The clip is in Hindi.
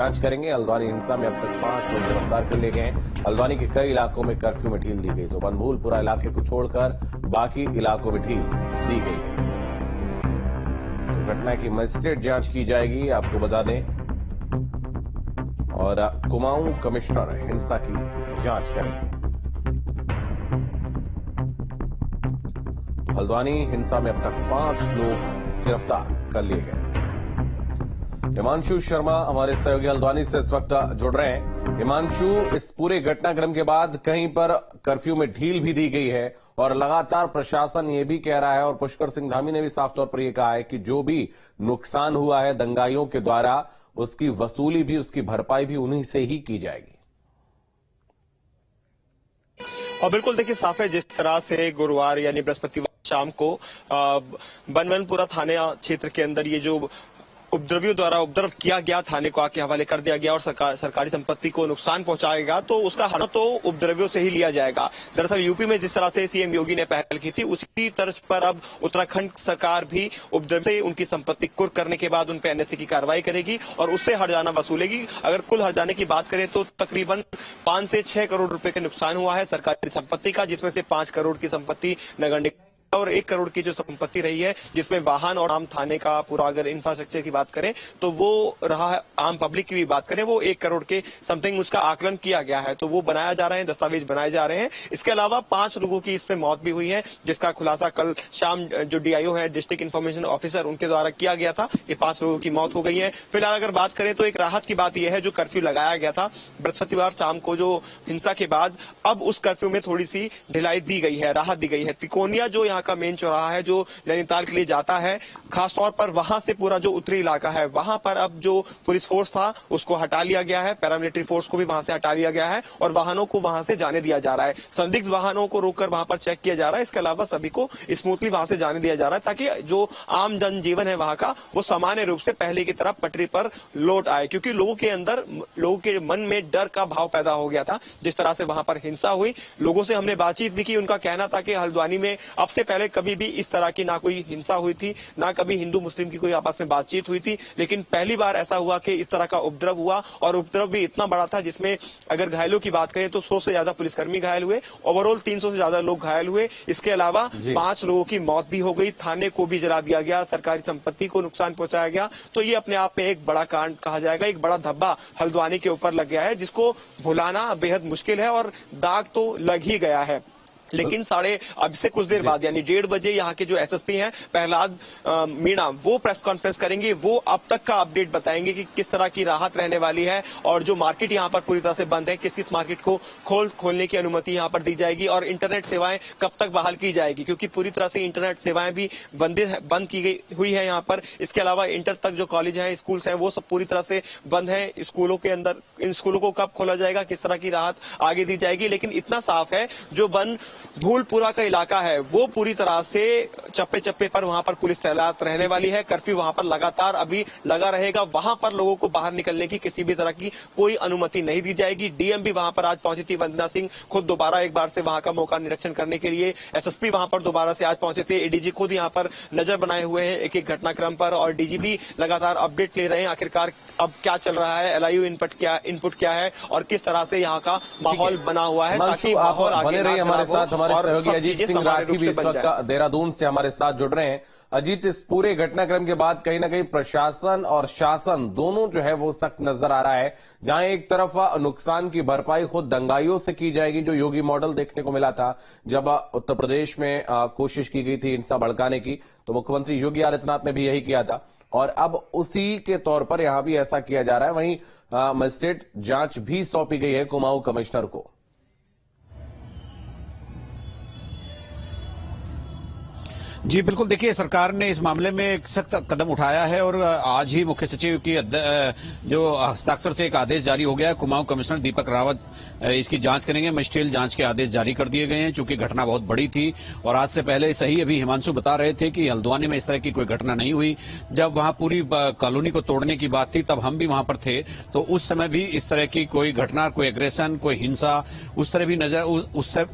जांच करेंगे। हल्द्वानी हिंसा में अब तक 5 लोग गिरफ्तार कर लिए गए हैं। हल्द्वानी के कई इलाकों में कर्फ्यू में ढील दी गई, तो बनभूलपुरा इलाके को छोड़कर बाकी इलाकों में ढील दी गई। घटना की मजिस्ट्रेट जांच की जाएगी, आपको बता दें, और कुमाऊं कमिश्नर हिंसा की जांच करेंगे। हल्द्वानी हिंसा में अब तक 5 लोग गिरफ्तार कर लिए गए। हिमांशु शर्मा हमारे सहयोगी हल्द्वानी से इस वक्त जुड़ रहे हैं। हिमांशु, इस पूरे घटनाक्रम के बाद कहीं पर कर्फ्यू में ढील भी दी गई है और लगातार प्रशासन ये भी कह रहा है, और पुष्कर सिंह धामी ने भी साफ तौर पर यह कहा है कि जो भी नुकसान हुआ है दंगाइयों के द्वारा, उसकी वसूली भी, उसकी भरपाई भी उन्हीं से ही की जाएगी। और बिल्कुल देखिए, साफ है जिस तरह से गुरुवार यानी बृहस्पतिवार शाम को बनवनपुरा थाना क्षेत्र के अंदर ये जो उपद्रवियों द्वारा उपद्रव किया गया, थाने को आके हवाले कर दिया गया और सरकारी संपत्ति को नुकसान पहुंचाएगा, तो उसका हल तो उपद्रवियों से ही लिया जाएगा। दरअसल यूपी में जिस तरह से सीएम योगी ने पहल की थी, उसी तर्ज पर अब उत्तराखंड सरकार भी उपद्रव से उनकी संपत्ति कुर्क करने के बाद उन पर एनएसए की कार्रवाई करेगी और उससे हर्जाना वसूलेगी। अगर कुल हर्जाने की बात करें तो तकरीबन 5 से 6 करोड़ रुपए का नुकसान हुआ है सरकारी संपत्ति का, जिसमें से 5 करोड़ की संपत्ति नगर निगम और 1 करोड़ की जो संपत्ति रही है, जिसमें वाहन और आम थाने का पूरा अगर इंफ्रास्ट्रक्चर की बात करें तो वो रहा है। आम पब्लिक की भी बात करें, वो 1 करोड़ के समथिंग उसका आकलन किया गया है, तो वो बनाया जा रहे हैं, दस्तावेज बनाए जा रहे हैं। इसके अलावा 5 लोगों की इसमें मौत भी हुई है, जिसका खुलासा कल शाम जो डीआईओ है, डिस्ट्रिक्ट इन्फॉर्मेशन ऑफिसर, उनके द्वारा किया गया था। ये 5 लोगों की मौत हो गई है। फिलहाल अगर बात करें तो एक राहत की बात यह है, जो कर्फ्यू लगाया गया था बृहस्पतिवार शाम को जो हिंसा के बाद, अब उस कर्फ्यू में थोड़ी सी ढिलाई दी गई है, राहत दी गई है। तिकोनिया जो यहाँ का मेन चौराहा है, जो नैनीताल के लिए जाता है, खासतौर पर वहां से पूरा जो उत्तरी इलाका है, वहां पर अब जो पुलिस फोर्स था उसको हटा लिया गया है, पैरामिलिट्री फोर्स को भी वहां से हटा लिया गया है और वाहनों को वहां से जाने दिया जा रहा है। संदिग्ध वाहनों को रोककर वहां पर चेक किया जा रहा है। इसके अलावा सभी को स्मूथली वहां से जाने दिया जा रहा है, ताकि जो आम जनजीवन है वहां का, वो सामान्य रूप से पहले की तरह पटरी पर लौट आए, क्योंकि लोगों के अंदर, लोगों के मन में डर का भाव पैदा हो गया था। जिस तरह से वहां पर हिंसा हुई, लोगों से हमने बातचीत भी की, उनका कहना था कि हल्द्वानी में अब से पहले कभी भी इस तरह की ना कोई हिंसा हुई थी, ना कभी हिंदू मुस्लिम की कोई आपस में बातचीत हुई थी, लेकिन पहली बार ऐसा हुआ कि इस तरह का उपद्रव हुआ, और उपद्रव भी इतना बड़ा था जिसमें अगर घायलों की बात करें तो 100 से ज्यादा पुलिसकर्मी घायल हुए, ओवरऑल 300 से ज्यादा लोग घायल हुए। इसके अलावा 5 लोगों की मौत भी हो गई, थाने को भी जला दिया गया, सरकारी संपत्ति को नुकसान पहुंचाया गया। तो ये अपने आप में एक बड़ा कांड कहा जाएगा, एक बड़ा धब्बा हल्द्वानी के ऊपर लग गया है, जिसको भुलाना बेहद मुश्किल है, और दाग तो लग ही गया है। लेकिन अब से कुछ देर बाद यानी 1:30 बजे यहाँ के जो एसएसपी हैं प्रहलाद मीणा, वो प्रेस कॉन्फ्रेंस करेंगे। वो अब तक का अपडेट बताएंगे कि किस तरह की राहत रहने वाली है, और जो मार्केट यहाँ पर पूरी तरह से बंद है, किस किस मार्केट को खोलने की अनुमति यहाँ पर दी जाएगी, और इंटरनेट सेवाएं कब तक बहाल की जाएगी, क्योंकि पूरी तरह से इंटरनेट सेवाएं भी बंद की गई हुई है यहाँ पर। इसके अलावा इंटर तक जो कॉलेज है, स्कूल्स हैं, वो सब पूरी तरह से बंद है। स्कूलों के अंदर इन स्कूलों को कब खोला जाएगा, किस तरह की राहत आगे दी जाएगी। लेकिन इतना साफ है, जो भूलपुरा का इलाका है वो पूरी तरह से चप्पे चप्पे पर वहां पर पुलिस तैनात रहने वाली है। कर्फ्यू वहां पर लगातार अभी लगा रहेगा। वहां पर लोगों को बाहर निकलने की किसी भी तरह की कोई अनुमति नहीं दी जाएगी। डीएम भी वहां पर आज पहुंची थी, वंदना सिंह खुद दोबारा एक बार से वहां का मौका निरीक्षण करने के लिए। एसएसपी वहां पर दोबारा से आज पहुंचे थे। एडीजी खुद यहां पर नजर बनाए हुए हैं एक एक घटनाक्रम पर, और डीजीपी लगातार अपडेट ले रहे हैं आखिरकार अब क्या चल रहा है, एलआईयू इनपुट क्या है, और किस तरह से यहाँ का माहौल बना हुआ है, ताकि माहौल आगे ना खराब हो। अजीत सिंह राठी भी इस वक्त देहरादून से हमारे साथ जुड़ रहे हैं। अजीत, इस पूरे घटनाक्रम के बाद कहीं ना कहीं प्रशासन और शासन दोनों जो है वो सख्त नजर आ रहा है, जहां एक तरफ नुकसान की भरपाई खुद दंगाइयों से की जाएगी, जो योगी मॉडल देखने को मिला था जब उत्तर प्रदेश में कोशिश की गई थी हिंसा भड़काने की, तो मुख्यमंत्री योगी आदित्यनाथ ने भी यही किया था, और अब उसी के तौर पर यहां भी ऐसा किया जा रहा है। वहीं मजिस्ट्रेट जांच भी सौंपी गई है कुमाऊं कमिश्नर को। जी बिल्कुल, देखिए सरकार ने इस मामले में एक सख्त कदम उठाया है, और आज ही मुख्य सचिव की जो हस्ताक्षर से एक आदेश जारी हो गया है। कुमाऊं कमिश्नर दीपक रावत इसकी जांच करेंगे। मजिस्ट्रियल जांच के आदेश जारी कर दिए गए हैं, चूंकि घटना बहुत बड़ी थी, और आज से पहले सही अभी हिमांशु बता रहे थे कि हल्द्वानी में इस तरह की कोई घटना नहीं हुई। जब वहां पूरी कॉलोनी को तोड़ने की बात थी तब हम भी वहां पर थे, तो उस समय भी इस तरह की कोई घटना, कोई एग्रेशन, कोई हिंसा उस तरह भी नजर उस समय